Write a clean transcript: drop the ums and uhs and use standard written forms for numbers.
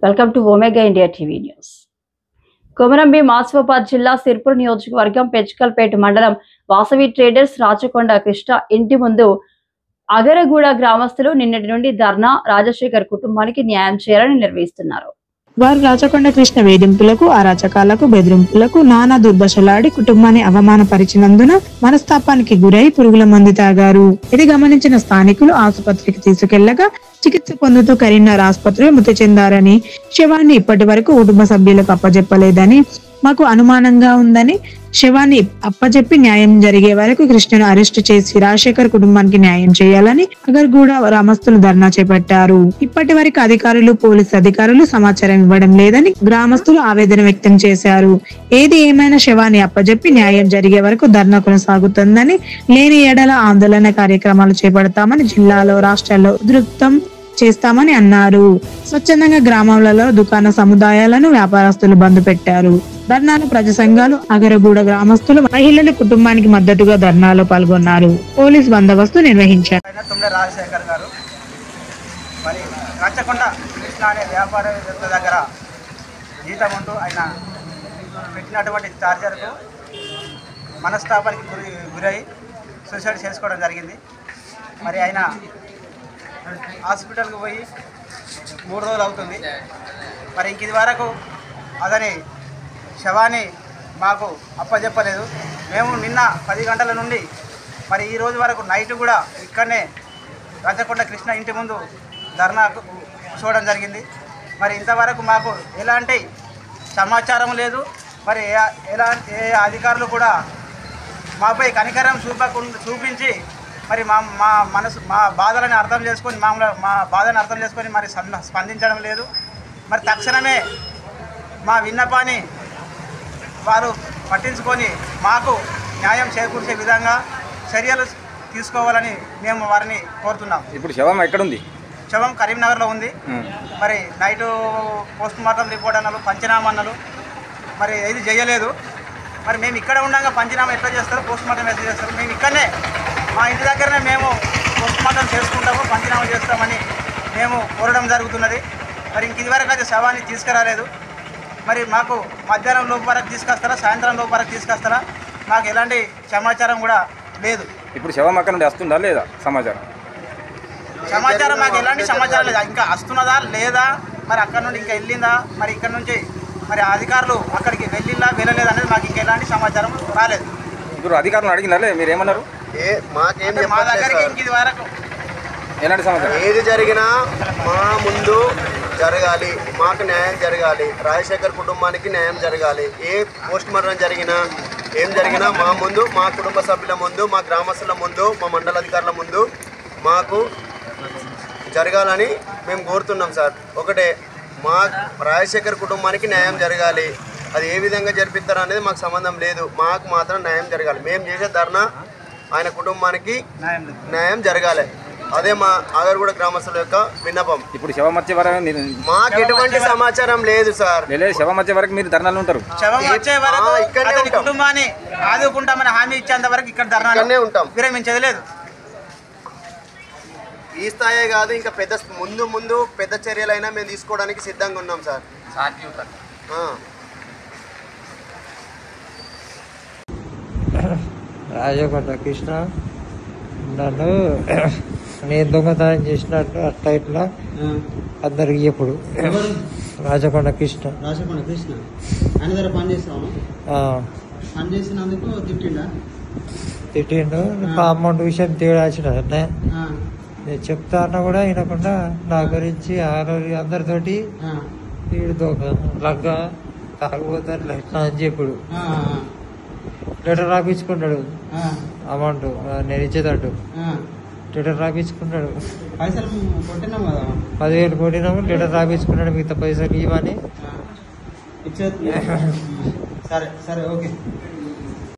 Welcome to Omega India TV news. Komarambheem మాస్వాబాద్ జిల్లా సిర్పూర్ నియోజకవర్గం పెంచకల్పేట మండలం వాసవి ట్రేడర్స్ రాచకొండ కృష్ణ ఇంటి ముందు అగరగూడ గ్రామస్తులు నిన్నటి నుండి ధర్నా రాజశేఖర్ కుటుంబానికి న్యాయం చేయాలని నిర్వహిస్తున్నారు. వారు రాచకొండ కృష్ణ వేధింపులకు, అరాచకాలకు, బెదిరింపులకు నానా దుర్భషలాడి కుటుంబాన్ని అవమానపరిచినందున మనస్తాపానికి గురై పురుగుల మందు తాగారు. ఇది గమనించిన స్థానికులు ఆసుపత్రికి తీసుకెళ్లగా చికిత్స పొందుతూ కరీంనగర్ ఆసుపత్రిలో మృతి చెందారని, శవాన్ని ఇప్పటి వరకు కుటుంబ సభ్యులకు అప్పజెప్పలేదని, మాకు అనుమానంగా ఉందని, శవాన్ని అప్పజెప్పి న్యాయం జరిగే వరకు కృష్ణను అరెస్టు చేసి రాజశేఖర్ కుటుంబానికి న్యాయం చేయాలని అగర్గూడ గ్రామస్తులు ధర్నా చేపట్టారు. ఇప్పటి వరకు అధికారులు, పోలీసు అధికారులు సమాచారం ఇవ్వడం లేదని గ్రామస్తులు ఆవేదన వ్యక్తం చేశారు. ఏది ఏమైనా శవాన్ని అప్పజెప్పి న్యాయం జరిగే వరకు ధర్నా కొనసాగుతుందని, లేని ఏడల ఆందోళన కార్యక్రమాలు చేపడతామని, జిల్లాలో రాష్ట్రాల్లో ఉధృతం చేస్తామని అన్నారు. స్వచ్ఛందంగా గ్రామాలలో దుకాణ సముదాయాలను వ్యాపారస్తులు బంద్ పెట్టారు. ధర్నాలో ప్రజా సంఘాలు, అగరగూడ గ్రామస్తులు, మహిళలు కుటుంబానికి మద్దతుగా ధర్నాలో పాల్గొన్నారు. పోలీస్ బందోబస్తు నిర్వహించారు. రాజశేఖర్ గారు మరి రాచకొండ కృష్ణ అనే వ్యాపారవేత్త దగ్గర జీతం ఉంటూ ఆయన పెట్టినటువంటి ఛార్జర్కు మనస్తాపానికి గురై సూసైడ్ చేసుకోవడం జరిగింది. మరి ఆయన హాస్పిటల్కి పోయి 3 రోజులు అవుతుంది. మరి ఇంక ఇది వరకు అతని శవాన్ని మాకు అప్పచెప్పలేదు. మేము నిన్న 10 గంటల నుండి మరి ఈ రోజు వరకు నైట్ కూడా ఇక్కడనే రాచకొండ కృష్ణ ఇంటి ముందు ధర్నాకు చూడడం జరిగింది. మరి ఇంతవరకు మాకు ఎలాంటి సమాచారం లేదు. మరి ఏ అధికారులు కూడా మాపై కనికరం చూపించి మరి మా బాధలను అర్థం చేసుకొని మా బాధను అర్థం చేసుకొని మరి స్పందించడం లేదు. మరి తక్షణమే మా విన్నపాన్ని వారు పట్టించుకొని మాకు న్యాయం చేకూర్చే విధంగా చర్యలు తీసుకోవాలని మేము వారిని కోరుతున్నాం. ఇప్పుడు శవం ఎక్కడుంది? శవం కరీంనగర్లో ఉంది. మరి నైటు పోస్ట్ మార్టం రిపోర్ట్ అన్నారు, పంచనామా అన్నారు. మరి ఏది చేయలేదు. మరి మేము ఇక్కడ ఉండగా పంచనామా ఎట్లా చేస్తారు, పోస్ట్ మార్టం ఎట్లా చేస్తారు? మేము ఇక్కడనే మా ఇంటి దగ్గరనే మేము పోస్ట్ మార్టం చేసుకుంటాము, పంచనామా చేస్తామని మేము కోరడం జరుగుతున్నది. మరి ఇంక ఇదివరకు అయితే శవాన్ని తీసుకురాలేదు. మరి మాకు మధ్యాహ్నం లోపు వరకు తీసుకొస్తారా, సాయంత్రం లోపు వరకు తీసుకొస్తారా? మాకు ఎలాంటి సమాచారం కూడా లేదు. ఇప్పుడు శవం అక్కడ నుండి వస్తుందా లేదా సమాచారం? మాకు ఎలాంటి సమాచారం లేదా. ఇంకా వస్తున్నదా లేదా, మరి అక్కడ నుండి ఇంకా వెళ్ళిందా, మరి ఇక్కడ నుంచి మరి అధికారులు అక్కడికి వెళ్ళలేదు అనేది మాకు ఇంకా ఎలాంటి సమాచారం రాలేదు. ఇప్పుడు అధికారులు అడిగినారే, మీరు ఏమన్నారు? మా దగ్గరికి ఇంక ఇది వరకు ఎలాంటి సమాచారం? ఏది జరిగినా మా ముందు జరగాలి, మాకు న్యాయం జరగాలి, రాజశేఖర్ కుటుంబానికి న్యాయం జరగాలి. ఏ పోస్ట్ మార్టం జరిగినా ఏం జరిగినా మా ముందు, మా కుటుంబ సభ్యుల ముందు, మా గ్రామస్తుల ముందు, మా మండల అధికారుల ముందు మాకు జరగాలని మేము కోరుతున్నాం సార్. ఒకటే, మా రాజశేఖర్ కుటుంబానికి న్యాయం జరగాలి. అది ఏ విధంగా జరిపిస్తారో అనేది మాకు సంబంధం లేదు. మాకు మాత్రం న్యాయం జరగాలి. మేము చేసే ధర్నా ఆయన కుటుంబానికి న్యాయం జరగాలి. అదే మా అగర్గూడ గ్రామస్తుల యొక్క విన్నపం. ఇప్పుడు శవం వచ్చే వరకు మాకు ఎటువంటి సమాచారం లేదు సార్. శవం వచ్చే వరకు మీరు ధర్నాలు ఉంటారు? శవం వచ్చే వరకు ఇక్కడనే కుటుంబాన్ని ఆదుకుంటామని హామీ ఇచ్చేంత వరకు ఇక్కడ ధర్నానే ఉంటాం, విరమించేది లేదు. ఈ స్థాయి కాదు, ఇంకా ముందు పెద్ద చర్యలైనా మేము తీసుకోవడానికి సిద్ధంగా ఉన్నాం సార్. రాజకొండ కృష్ణ నన్ను నేను దొంగతనం చేసినట్టు అట్లా ఇట్లా అందరికి ఎప్పుడు రాజకొండ కృష్ణ ఆయన దగ్గర పని చేస్తాను. పని చేసినందుకు తిట్టిండు. అమౌంట్ విషయం తేడాల్సిన నేను చెప్తా అన్నా కూడా వినకుండా నా గురించి అందరితోటి వీడు దొంగ లగ్గ తాగిపోతారు అని చెప్పుడు లెటర్ రాపించుకున్నాడు. అమౌంట్ నేను ఇచ్చేటట్టు లెటర్ రాపించుకున్నాడు. 10,000 కొట్టినాము, లెటర్ రాపించుకున్నాడు. మిగతా పైసలు ఇవని. సరే ఓకే.